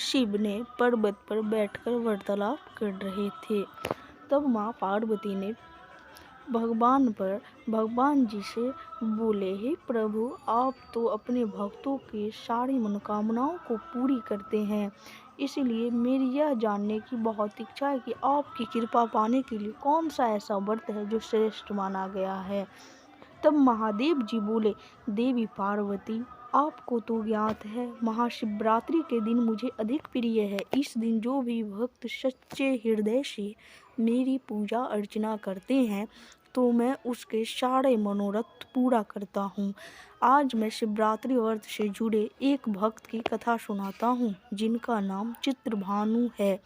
शिव ने पर्वत पर बैठकर वार्तालाप कर रहे थे। तब माँ पार्वती ने भगवान जी से बोले, हे प्रभु, आप तो अपने भक्तों की सारी मनोकामनाओं को पूरी करते हैं, इसलिए मेरी यह जानने की बहुत इच्छा है कि आपकी कृपा पाने के लिए कौन सा ऐसा व्रत है जो श्रेष्ठ माना गया है। तब महादेव जी बोले, देवी पार्वती, आपको तो ज्ञात है, महाशिवरात्रि के दिन मुझे अधिक प्रिय है। इस दिन जो भी भक्त सच्चे हृदय से मेरी पूजा अर्चना करते हैं तो मैं उसके सारे मनोरथ पूरा करता हूँ। आज मैं शिवरात्रि व्रत से जुड़े एक भक्त की कथा सुनाता हूँ, जिनका नाम चित्रभानु है।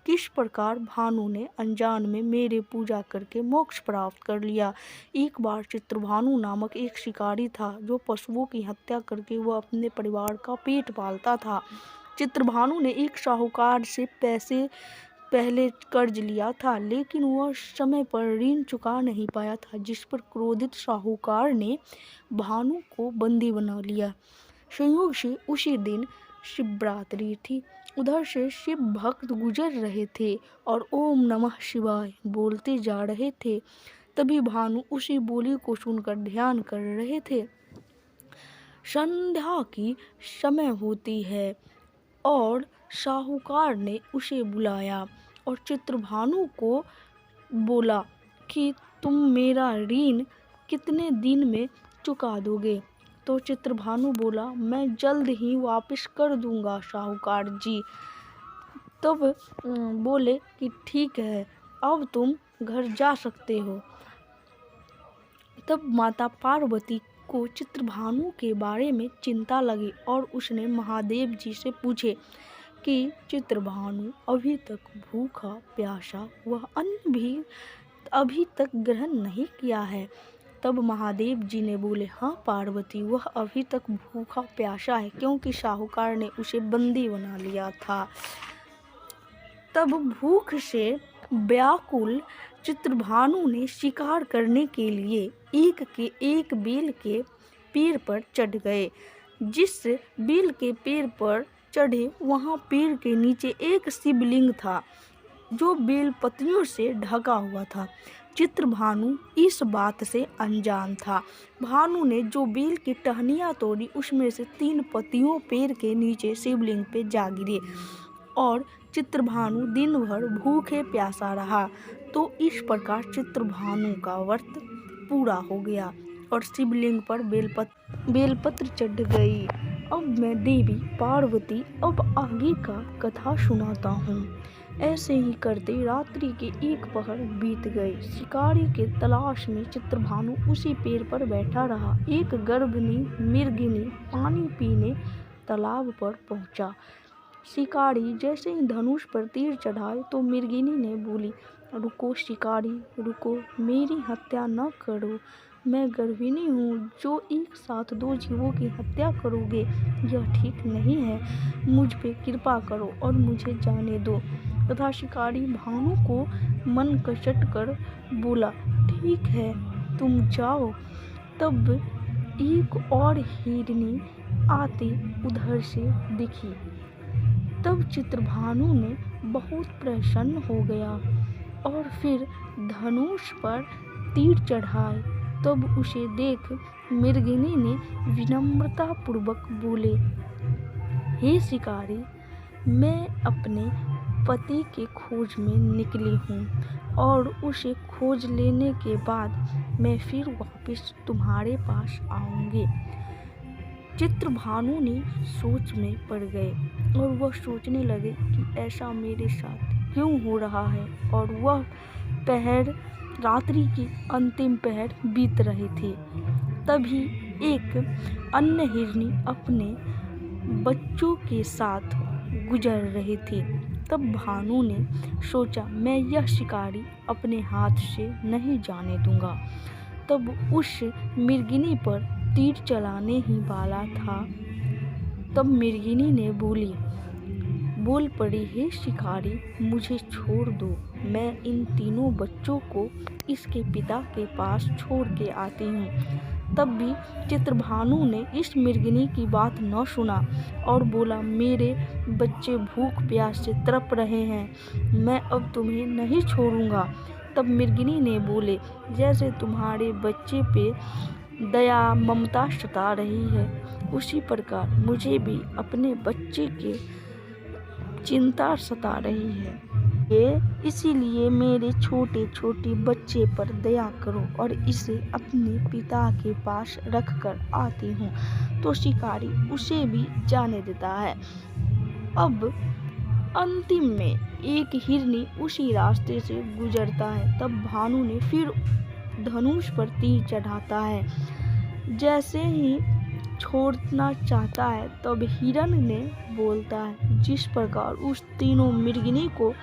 किस प्रकार भानु ने अनजान में मेरे पूजा करके मोक्ष प्राप्त कर लिया। एक बार चित्रभानु नामक एक शिकारी था, जो पशुओं की हत्या करके वह अपने परिवार का पेट पालता था। चित्रभानु ने एक साहूकार से पैसे पहले कर्ज लिया था, लेकिन वह समय पर ऋण चुका नहीं पाया था, जिस पर क्रोधित साहूकार ने भानु को बंदी बना लिया। संयोग से उसी दिन शिवरात्रि थी। उधर से शिव भक्त गुजर रहे थे और ओम नमः शिवाय बोलते जा रहे थे। तभी भानु उसी बोली को सुनकर ध्यान कर रहे थे। संध्या की समय होती है और साहूकार ने उसे बुलाया और चित्रभानु को बोला कि तुम मेरा ऋण कितने दिन में चुका दोगे। तो चित्रभानु बोला, मैं जल्द ही वापस कर दूंगा साहूकार जी। तब बोले कि ठीक है, अब तुम घर जा सकते हो। तब माता पार्वती को चित्रभानु के बारे में चिंता लगी और उसने महादेव जी से पूछे कि चित्रभानु अभी तक भूखा प्यासा, वह अन्न भी अभी तक ग्रहण नहीं किया है। तब महादेव जी ने बोले, हाँ पार्वती, वह अभी तक भूखा प्यासा है, क्योंकि साहूकार ने उसे बंदी बना लिया था। तब भूख से व्याकुल चित्रभानु ने शिकार करने के लिए एक बेल के पेड़ पर चढ़ गए। जिस बेल के पेड़ पर चढ़े, वहां पेड़ के नीचे एक शिवलिंग था, जो बेल पत्तियों से ढका हुआ था। चित्रभानु इस बात से अनजान था। भानु ने जो बेल की टहनियाँ तोड़ी, उसमें से 3 पत्तियों पेड़ के नीचे शिवलिंग पे जा गिरे और चित्रभानु दिन भर भूखे प्यासा रहा। तो इस प्रकार चित्रभानु का व्रत पूरा हो गया और शिवलिंग पर बेलपत्र चढ़ गई। अब मैं देवी पार्वती अब आगे का कथा सुनाता हूँ। ऐसे ही करते रात्रि के एक पहर बीत गई। शिकारी के तलाश में चित्रभानु उसी पेड़ पर बैठा रहा। एक गर्भिणी मृगिनी पानी पीने तालाब पर पहुंचा। शिकारी जैसे ही धनुष पर तीर चढ़ाए तो मृगिनी ने बोली, रुको शिकारी, रुको, मेरी हत्या न करो। मैं गर्भिणी हूँ, जो एक साथ 2 जीवों की हत्या करोगे, यह ठीक नहीं है। मुझ पे कृपा करो और मुझे जाने दो। तथा शिकारी भानु को मन कसट कर बोला, ठीक है, तुम जाओ। तब एक और हिरनी आती उधर से दिखी। तब चित्रभानु ने बहुत प्रसन्न हो गया और फिर धनुष पर तीर चढ़ाए। तब उसे देख मृगिनी ने विनम्रता पूर्वक बोले, हे शिकारी, मैं अपने पति के खोज में निकली हूँ और उसे खोज लेने के बाद मैं फिर वापस तुम्हारे पास आऊँगी। चित्रभानु ने सोच में पड़ गए और वह सोचने लगे कि ऐसा मेरे साथ क्यों हो रहा है। और वह रात्रि की अंतिम पहर बीत रही थी। तभी एक अन्य हिरनी अपने बच्चों के साथ गुजर रही थी। तब भानु ने सोचा, मैं यह शिकारी अपने हाथ से नहीं जाने दूंगा। तब उस मृगिनी पर तीर चलाने ही वाला था। तब मृगिनी ने बोल पड़ी, हे शिकारी, मुझे छोड़ दो, मैं इन तीनों बच्चों को इसके पिता के पास छोड़ के आती हूँ। तब भी चित्रभानु ने इस मृगिनी की बात न सुना और बोला, मेरे बच्चे भूख प्यास से तड़प रहे हैं, मैं अब तुम्हें नहीं छोड़ूंगा। तब मृगिनी ने बोले, जैसे तुम्हारे बच्चे पे दया ममता सता रही है, उसी प्रकार मुझे भी अपने बच्चे की चिंता सता रही है। इसीलिए मेरे छोटे छोटे बच्चे पर दया करो और इसे अपने पिता के पास रख कर आती हूँ। तो शिकारी उसे भी जाने देता है। अब अंतिम में एक हिरनी उसी रास्ते से गुजरता है। तब भानु ने फिर धनुष पर तीर चढ़ाता है। जैसे ही छोड़ना चाहता है तब हिरण ने बोलता है, जिस प्रकार उस तीनों मृगिनी को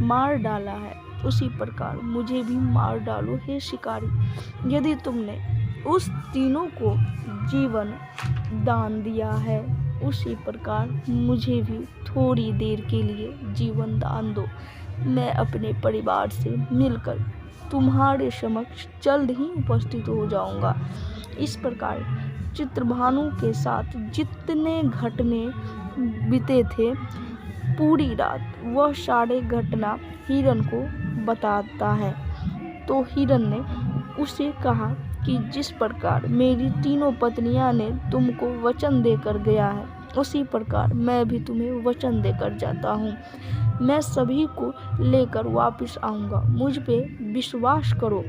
मार डाला है उसी प्रकार मुझे भी मार डालो हे शिकारी। यदि तुमने उस तीनों को जीवन दान दिया है उसी प्रकार मुझे भी थोड़ी देर के लिए जीवन दान दो। मैं अपने परिवार से मिलकर तुम्हारे समक्ष जल्द ही उपस्थित हो जाऊंगा। इस प्रकार चित्रभानु के साथ जितने घटने बीते थे पूरी रात वह सारे घटना हिरण को बताता है। तो हिरण ने उसे कहा कि जिस प्रकार मेरी तीनों पत्नियां ने तुमको वचन देकर गया है उसी प्रकार मैं भी तुम्हें वचन देकर जाता हूँ। मैं सभी को लेकर वापस आऊँगा, मुझ पे विश्वास करो।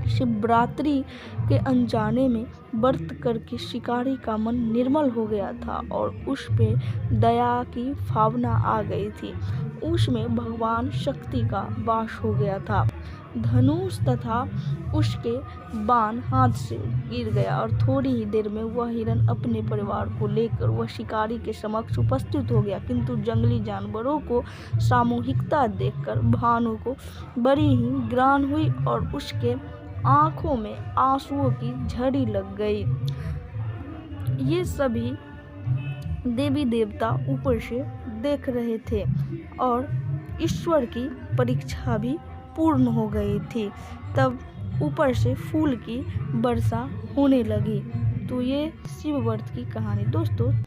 शिवरात्रि के अनजाने में व्रत करके शिकारी का मन निर्मल हो गया था और उस पे दया की भावना आ गई थी। उसमें भगवान शक्ति का वास हो गया था। धनुष तथा उसके बाण हाथ से गिर गया और थोड़ी ही देर में वह हिरण अपने परिवार को लेकर वह शिकारी के समक्ष उपस्थित हो गया। किंतु जंगली जानवरों को सामूहिकता देखकर भानु को बड़ी ही ग्लानि हुई और उसके आंखों में आंसुओं की झड़ी लग गई। ये सभी देवी देवता ऊपर से देख रहे थे और ईश्वर की परीक्षा भी पूर्ण हो गई थी। तब ऊपर से फूल की वर्षा होने लगी। तो ये शिव व्रत की कहानी दोस्तों।